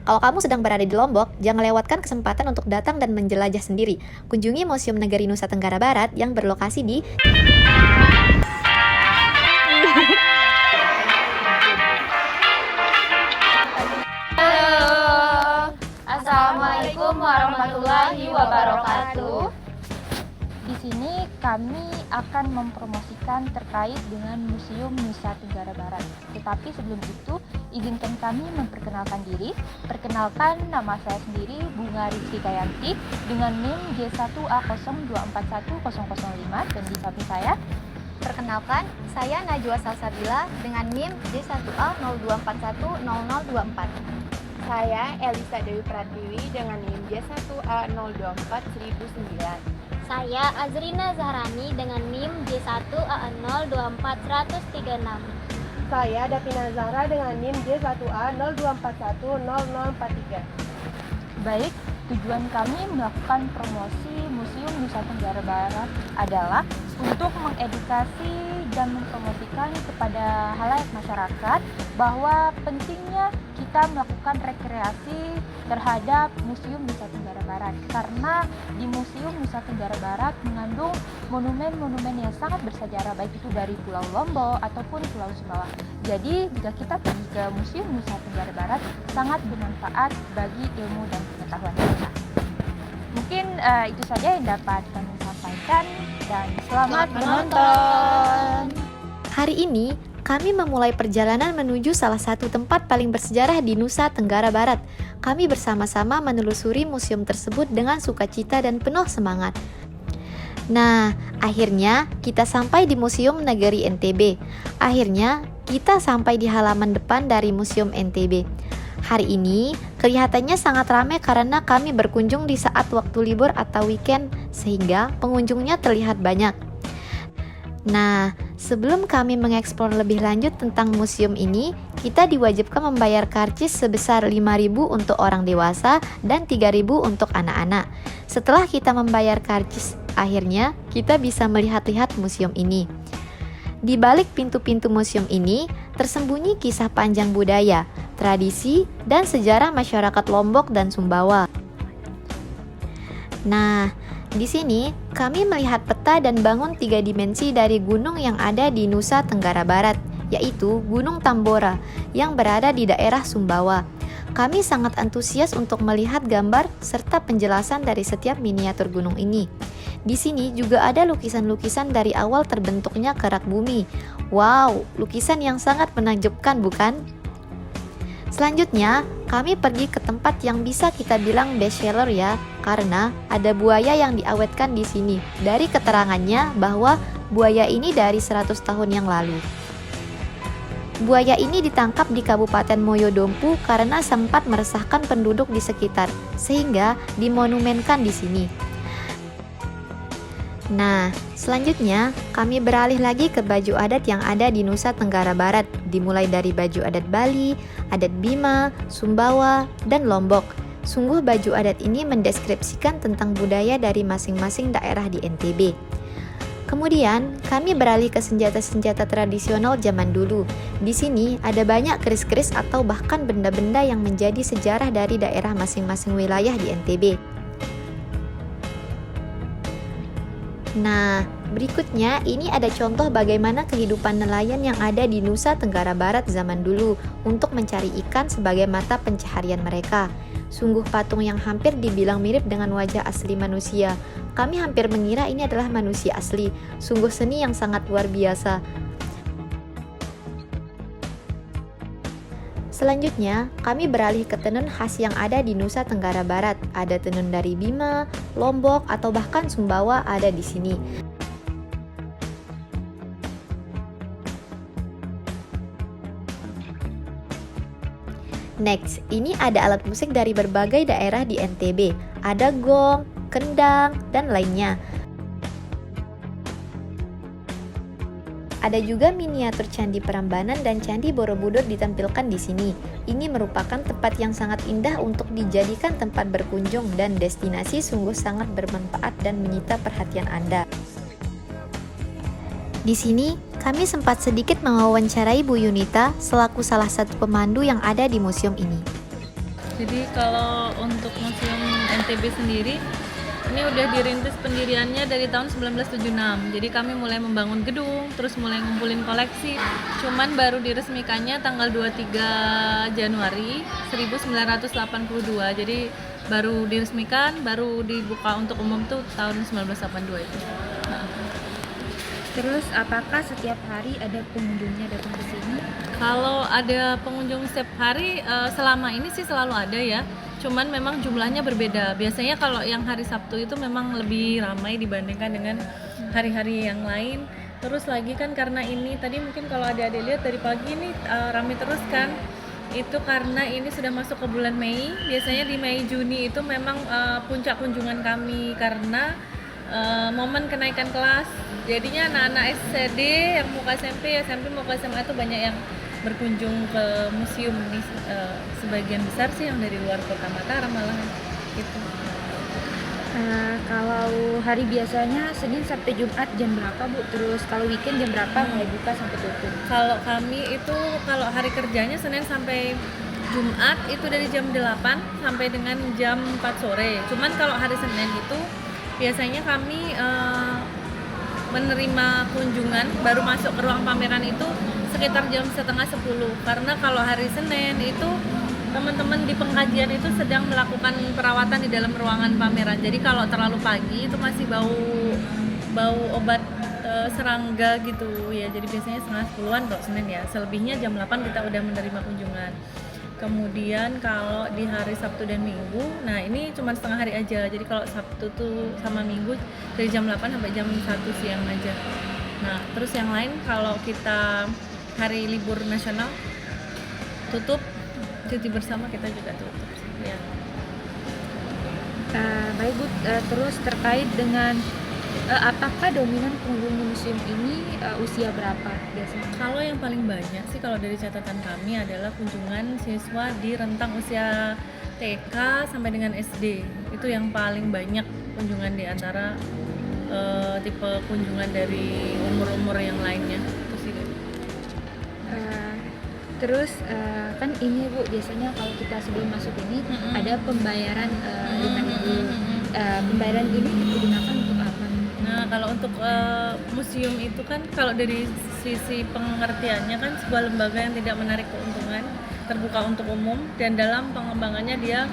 Kalau kamu sedang berada di Lombok, jangan lewatkan kesempatan untuk datang dan menjelajah sendiri. Kunjungi Museum Negari Nusa Tenggara Barat yang berlokasi di Halo, Assalamualaikum warahmatullahi wabarakatuh. Di sini kami akan mempromosikan terkait dengan Museum Nusa Tenggara Barat. Tetapi sebelum itu, izinkan kami memperkenalkan diri. Perkenalkan, nama saya sendiri Bunga Rizky Kayanti dengan NIM J1A02410005 dan di samping saya. Perkenalkan, saya Najwa Salsabila dengan NIM J1A02410024. Saya Elisa Dewi Pratiwi dengan NIM J1A024109. Saya Azrina Zahrani dengan NIM J1A024136. Saya Davina Zahra dengan NIM J1A02410043. Baik, tujuan kami melakukan promosi Museum Nusa Tenggara Barat adalah untuk mengedukasi dan mempromosikan kepada halayak masyarakat bahwa pentingnya kita melakukan rekreasi terhadap Museum Nusa Tenggara Barat, karena di Museum Nusa Tenggara Barat mengandung monumen-monumen yang sangat bersejarah, baik itu dari Pulau Lombok ataupun Pulau Sumbawa. Jadi jika kita pergi ke Museum Nusa Tenggara Barat sangat bermanfaat bagi ilmu dan pengetahuan kita. Mungkin itu saja yang dapat kami sampaikan dan selamat menonton. Hari ini, kami memulai perjalanan menuju salah satu tempat paling bersejarah di Nusa Tenggara Barat. Kami bersama-sama menelusuri museum tersebut dengan sukacita dan penuh semangat. Nah, akhirnya kita sampai di Museum Negeri NTB. Akhirnya, kita sampai di halaman depan dari Museum NTB. Hari ini, kelihatannya sangat ramai karena kami berkunjung di saat waktu libur atau weekend, sehingga pengunjungnya terlihat banyak. Nah, sebelum kami mengeksplor lebih lanjut tentang museum ini, kita diwajibkan membayar karcis sebesar 5.000 untuk orang dewasa dan 3.000 untuk anak-anak. Setelah kita membayar karcis, akhirnya kita bisa melihat-lihat museum ini. Di balik pintu-pintu museum ini, tersembunyi kisah panjang budaya, tradisi, dan sejarah masyarakat Lombok dan Sumbawa. Nah, di sini kami melihat peta dan bangun 3 dimensi dari gunung yang ada di Nusa Tenggara Barat, yaitu Gunung Tambora yang berada di daerah Sumbawa. Kami sangat antusias untuk melihat gambar serta penjelasan dari setiap miniatur gunung ini. Di sini juga ada lukisan-lukisan dari awal terbentuknya kerak bumi. Wow, lukisan yang sangat menakjubkan, bukan? Selanjutnya, kami pergi ke tempat yang bisa kita bilang best seller ya, karena ada buaya yang diawetkan di sini. Dari keterangannya bahwa buaya ini dari 100 tahun yang lalu. Buaya ini ditangkap di Kabupaten Moyodompu karena sempat meresahkan penduduk di sekitar, sehingga dimonumenkan di sini. Nah, selanjutnya kami beralih lagi ke baju adat yang ada di Nusa Tenggara Barat, dimulai dari baju adat Bali, adat Bima, Sumbawa, dan Lombok. Sungguh baju adat ini mendeskripsikan tentang budaya dari masing-masing daerah di NTB. Kemudian, kami beralih ke senjata-senjata tradisional zaman dulu. Di sini ada banyak keris-keris atau bahkan benda-benda yang menjadi sejarah dari daerah masing-masing wilayah di NTB. Nah, berikutnya ini ada contoh bagaimana kehidupan nelayan yang ada di Nusa Tenggara Barat zaman dulu untuk mencari ikan sebagai mata pencaharian mereka. Sungguh patung yang hampir dibilang mirip dengan wajah asli manusia. Kami hampir mengira ini adalah manusia asli. Sungguh seni yang sangat luar biasa. Selanjutnya, kami beralih ke tenun khas yang ada di Nusa Tenggara Barat. Ada tenun dari Bima, Lombok, atau bahkan Sumbawa ada di sini. Next, ini ada alat musik dari berbagai daerah di NTB. Ada gong, kendang, dan lainnya. Ada juga miniatur Candi Prambanan dan Candi Borobudur ditampilkan di sini. Ini merupakan tempat yang sangat indah untuk dijadikan tempat berkunjung dan destinasi sungguh sangat bermanfaat dan menyita perhatian Anda. Di sini, kami sempat sedikit mewawancarai Bu Yunita selaku salah satu pemandu yang ada di museum ini. Jadi kalau untuk Museum NTB sendiri, ini udah dirintis pendiriannya dari tahun 1976. Jadi kami mulai membangun gedung, terus mulai ngumpulin koleksi. Cuman baru diresmikannya tanggal 23 Januari 1982. Jadi baru diresmikan, baru dibuka untuk umum tuh tahun 1982 itu. Terus apakah setiap hari ada pengunjungnya datang ke sini? Kalau ada pengunjung setiap hari, selama ini sih selalu ada ya. Cuman memang jumlahnya berbeda. Biasanya kalau yang hari Sabtu itu memang lebih ramai dibandingkan dengan hari-hari yang lain. Terus lagi kan karena ini tadi mungkin kalau adik-adik lihat dari pagi ini ramai terus kan. Itu karena ini sudah masuk ke bulan Mei. Biasanya di Mei Juni itu memang puncak kunjungan kami karena momen kenaikan kelas. Jadinya anak-anak SD yang mau ke SMP mau ke SMA itu banyak yang berkunjung ke museum ini. Sebagian besar sih yang dari luar kota Mataram malahan gitu. Kalau hari biasanya Senin sampai Jumat jam berapa Bu? Terus kalau weekend jam berapa mulai buka sampai tutup? Kalau kami itu kalau hari kerjanya Senin sampai Jumat itu dari jam 8 sampai dengan jam 4 sore. Cuman kalau hari Senin itu biasanya kami menerima kunjungan baru masuk ke ruang pameran itu sekitar jam setengah 10. Karena kalau hari Senin itu teman-teman di pengkajian itu sedang melakukan perawatan di dalam ruangan pameran. Jadi kalau terlalu pagi itu masih bau obat serangga gitu ya. Jadi biasanya setengah 10-an kalau Senin ya. Selebihnya jam 8 kita udah menerima kunjungan. Kemudian kalau di hari Sabtu dan Minggu, nah ini cuma setengah hari aja. Jadi kalau Sabtu tuh sama Minggu dari jam 8 sampai jam 1 siang aja. Nah, terus yang lain kalau kita hari libur nasional tutup, cuti bersama kita juga tutup ya. Baik Bu, terus terkait dengan apakah dominan pengunjung museum ini usia berapa biasanya? Kalau yang paling banyak sih kalau dari catatan kami adalah kunjungan siswa di rentang usia TK sampai dengan SD. Itu yang paling banyak kunjungan di antara tipe kunjungan dari umur-umur yang lainnya. Itu sih. Terus kan ini Bu, biasanya kalau kita sebelum masuk ini ada pembayaran 5.000. Pembayaran ini digunakan untuk apa? Nah, kalau untuk museum itu kan kalau dari sisi pengertiannya kan sebuah lembaga yang tidak menarik keuntungan, terbuka untuk umum, dan dalam pengembangannya dia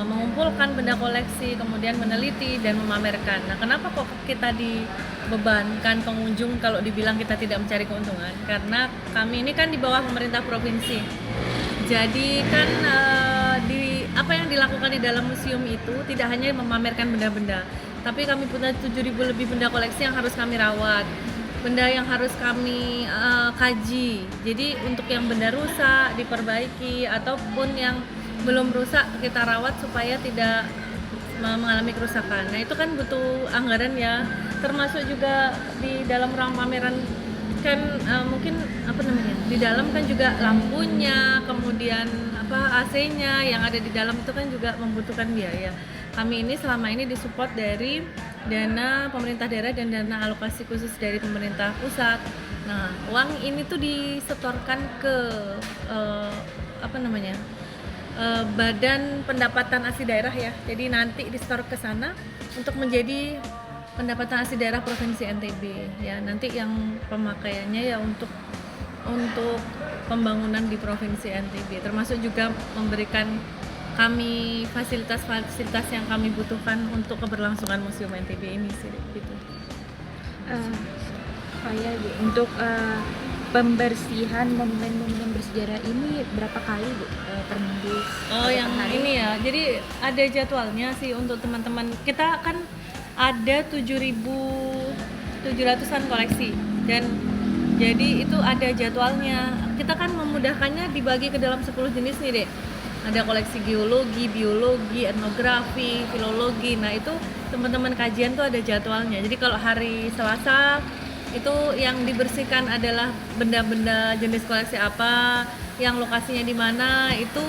mengumpulkan benda koleksi, kemudian meneliti dan memamerkan. Nah, kenapa kok kita dibebankan pengunjung kalau dibilang kita tidak mencari keuntungan? Karena kami ini kan di bawah pemerintah provinsi. Jadi kan apa yang dilakukan di dalam museum itu tidak hanya memamerkan benda-benda, tapi kami punya 7.000 lebih benda koleksi yang harus kami rawat, benda yang harus kami kaji. Jadi untuk yang benda rusak diperbaiki, ataupun yang belum rusak kita rawat supaya tidak mengalami kerusakan. Nah itu kan butuh anggaran ya, termasuk juga di dalam ruang pameran kan mungkin di dalam kan juga lampunya, kemudian AC-nya yang ada di dalam itu kan juga membutuhkan biaya. Kami ini selama ini disupport dari dana pemerintah daerah dan dana alokasi khusus dari pemerintah pusat. Nah uang ini tuh disetorkan ke Badan Pendapatan Asli Daerah ya. Jadi nanti disetor ke sana untuk menjadi pendapatan asli daerah Provinsi NTB ya. Nanti yang pemakaiannya ya untuk pembangunan di Provinsi NTB, termasuk juga memberikan kami fasilitas-fasilitas yang kami butuhkan untuk keberlangsungan Museum NTB ini sih gitu. Untuk pembersihan monumen-monumen bersejarah ini berapa kali Bu per minggu? Yang hari? Ini ya, jadi ada jadwalnya sih untuk teman-teman. Kita kan ada 7.700-an koleksi dan jadi itu ada jadwalnya. Kita kan memudahkannya dibagi ke dalam 10 jenis nih Dek. Ada koleksi geologi, biologi, etnografi, filologi. Nah itu teman-teman kajian tuh ada jadwalnya. Jadi kalau hari Selasa itu yang dibersihkan adalah benda-benda jenis koleksi apa, yang lokasinya di mana, itu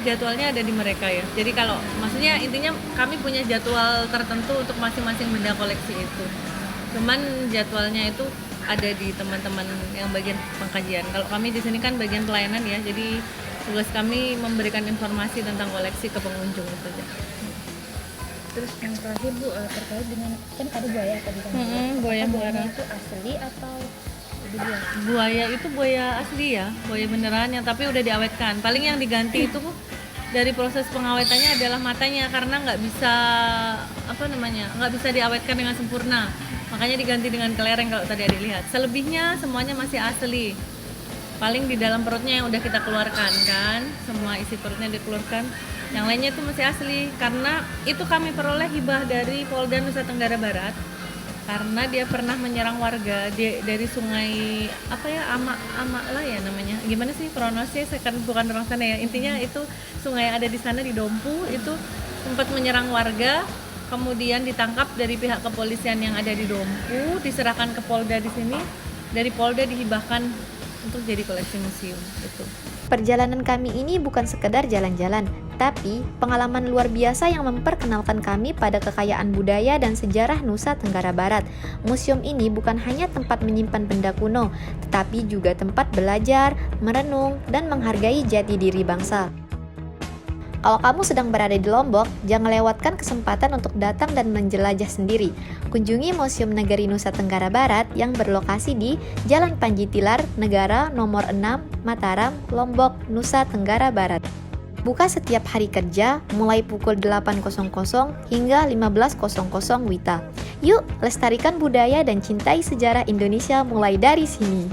jadwalnya ada di mereka ya. Jadi kalau maksudnya intinya kami punya jadwal tertentu untuk masing-masing benda koleksi itu. Cuman jadwalnya itu ada di teman-teman yang bagian pengkajian. Kalau kami di sini kan bagian pelayanan ya. Jadi Tugas kami memberikan informasi tentang koleksi ke pengunjung itu aja. Terus yang terakhir Bu, terkait dengan kan ada buaya tadi kan. Buaya muara. Itu asli atau dibuat? Buaya itu buaya asli ya, buaya beneran yang tapi udah diawetkan. Paling yang diganti itu dari proses pengawetannya adalah matanya karena nggak bisa nggak bisa diawetkan dengan sempurna. Makanya diganti dengan kelereng kalau tadi Adik lihat. Selebihnya semuanya masih asli. Paling di dalam perutnya yang udah kita keluarkan kan, semua isi perutnya dikeluarkan. Yang lainnya itu masih asli karena itu kami peroleh hibah dari Polda Nusa Tenggara Barat. Karena dia pernah menyerang warga dari sungai Amak lah ya namanya. Gimana sih pronunciasinya? Saya kan bukan orang sana ya. Intinya itu sungai yang ada di sana di Dompu itu sempat menyerang warga, kemudian ditangkap dari pihak kepolisian yang ada di Dompu, diserahkan ke Polda di sini. Dari Polda dihibahkan untuk jadi koleksi museum itu. Perjalanan kami ini bukan sekedar jalan-jalan, tapi pengalaman luar biasa yang memperkenalkan kami pada kekayaan budaya dan sejarah Nusa Tenggara Barat. Museum ini bukan hanya tempat menyimpan benda kuno, tetapi juga tempat belajar, merenung, dan menghargai jati diri bangsa. Kalau kamu sedang berada di Lombok, jangan lewatkan kesempatan untuk datang dan menjelajah sendiri. Kunjungi Museum Negeri Nusa Tenggara Barat yang berlokasi di Jalan Panji Tilar, Negara Nomor 6, Mataram, Lombok, Nusa Tenggara Barat. Buka setiap hari kerja mulai pukul 8.00 hingga 15.00 WITA. Yuk, lestarikan budaya dan cintai sejarah Indonesia mulai dari sini.